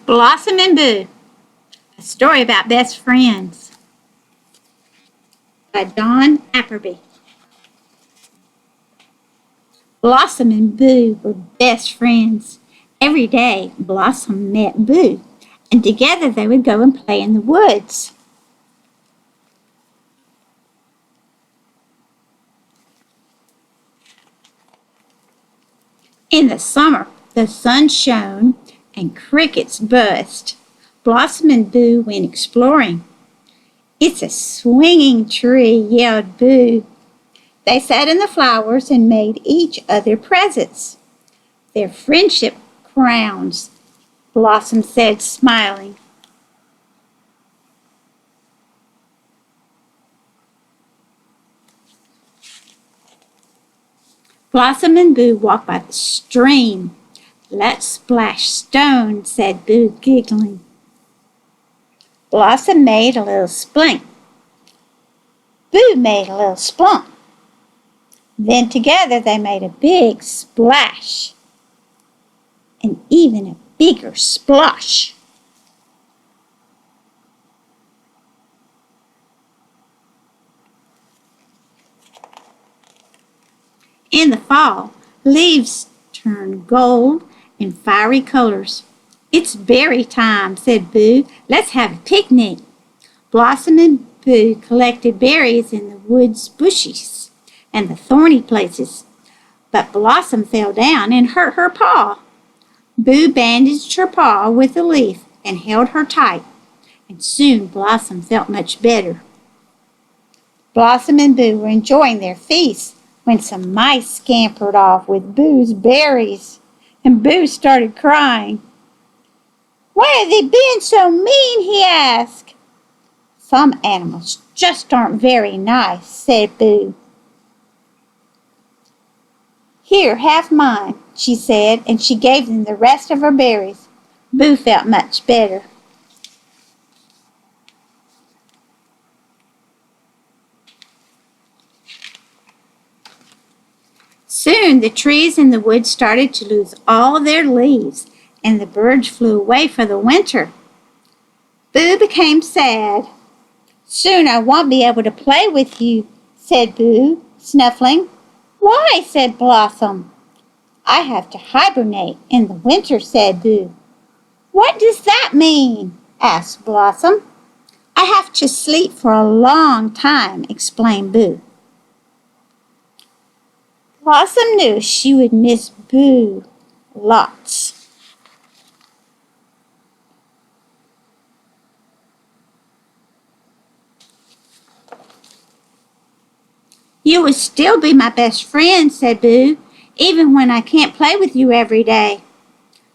Blossom and Boo, a story about best friends by Don Appleby. Blossom and Boo were best friends. Every day, Blossom met Boo, and together they would go and play in the woods. In the summer, the sun shone and crickets buzzed. Blossom and Boo went exploring. "It's a swinging tree," yelled Boo. They sat in the flowers and made each other presents. "They're friendship crowns," Blossom said, smiling. Blossom and Boo walked by the stream. "Let's splash stones," said Boo, giggling. Blossom made a little splink. Boo made a little splunk. Then together they made a big splash, and even a bigger splosh. In the fall, leaves turn gold and fiery colors. "It's berry time," said Boo. "Let's have a picnic." Blossom and Boo collected berries in the woods bushes and the thorny places, but Blossom fell down and hurt her paw. Boo bandaged her paw with a leaf and held her tight, and soon Blossom felt much better. Blossom and Boo were enjoying their feast when some mice scampered off with Boo's berries, and Boo started crying. "Why are they being so mean?" he asked. "Some animals just aren't very nice," said Boo. "Here, have mine," she said, and she gave them the rest of her berries. Boo felt much better. Soon the trees in the woods started to lose all their leaves, and the birds flew away for the winter. Boo became sad. "Soon I won't be able to play with you," said Boo, snuffling. "Why?" said Blossom. "I have to hibernate in the winter," said Boo. "What does that mean?" asked Blossom. "I have to sleep for a long time," explained Boo. Blossom knew she would miss Boo lots. "You will still be my best friend," said Boo, "even when I can't play with you every day."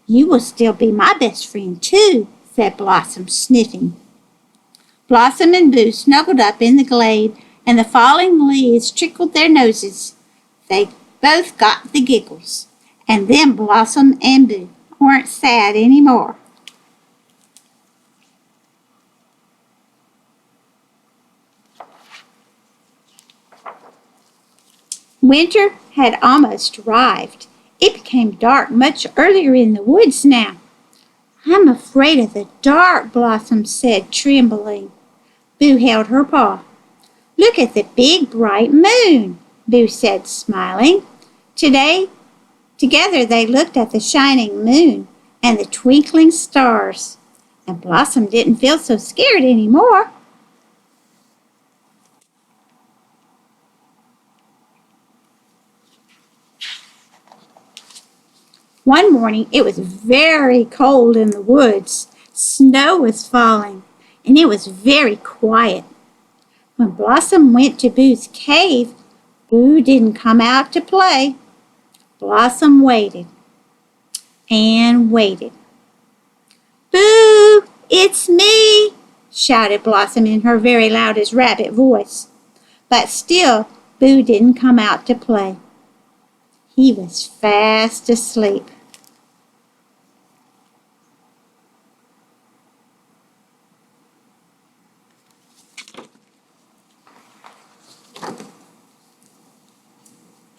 "You will still be my best friend, too," said Blossom, sniffing. Blossom and Boo snuggled up in the glade, and the falling leaves trickled their noses. They both got the giggles, and then Blossom and Boo weren't sad anymore. Winter had almost arrived. It became dark much earlier in the woods now. "I'm afraid of the dark," Blossom said, trembling. Boo held her paw. "Look at the big bright moon," Boo said, smiling. Together they looked at the shining moon and the twinkling stars, and Blossom didn't feel so scared anymore. One morning it was very cold in the woods. Snow was falling, and it was very quiet. When Blossom went to Boo's cave, Boo didn't come out to play. Blossom waited and waited. "Boo, it's me," shouted Blossom in her very loudest rabbit voice. But still Boo didn't come out to play. He was fast asleep.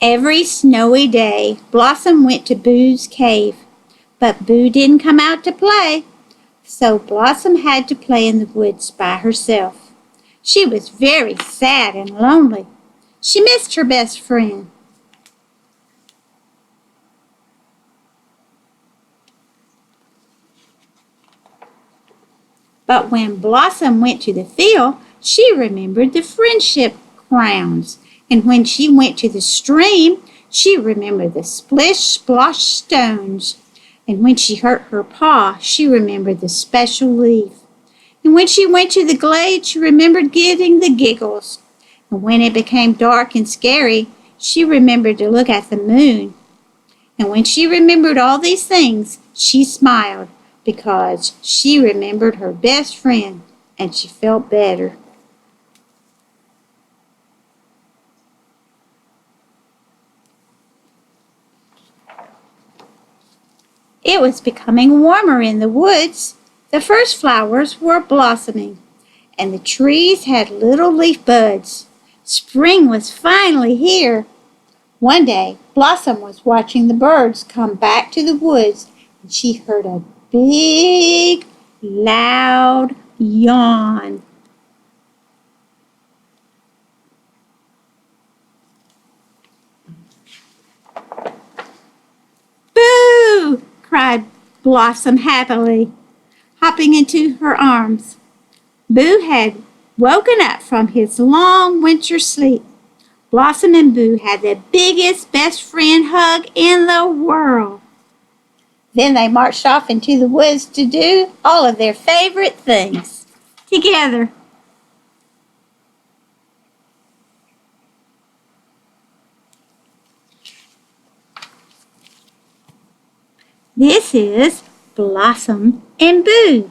Every snowy day, Blossom went to Boo's cave, but Boo didn't come out to play. So Blossom had to play in the woods by herself. She was very sad and lonely. She missed her best friend. But when Blossom went to the field, she remembered the friendship crowns. And when she went to the stream, she remembered the splish-splosh stones. And when she hurt her paw, she remembered the special leaf. And when she went to the glade, she remembered getting the giggles. And when it became dark and scary, she remembered to look at the moon. And when she remembered all these things, she smiled because she remembered her best friend and she felt better. It was becoming warmer in the woods. The first flowers were blossoming, and the trees had little leaf buds. Spring was finally here. One day, Blossom was watching the birds come back to the woods, and she heard a big, loud yawn. "Boo!" cried Blossom happily, hopping into her arms. Boo had woken up from his long winter sleep. Blossom and Boo had the biggest best friend hug in the world. Then they marched off into the woods to do all of their favorite things together. This is Blossom and Boo.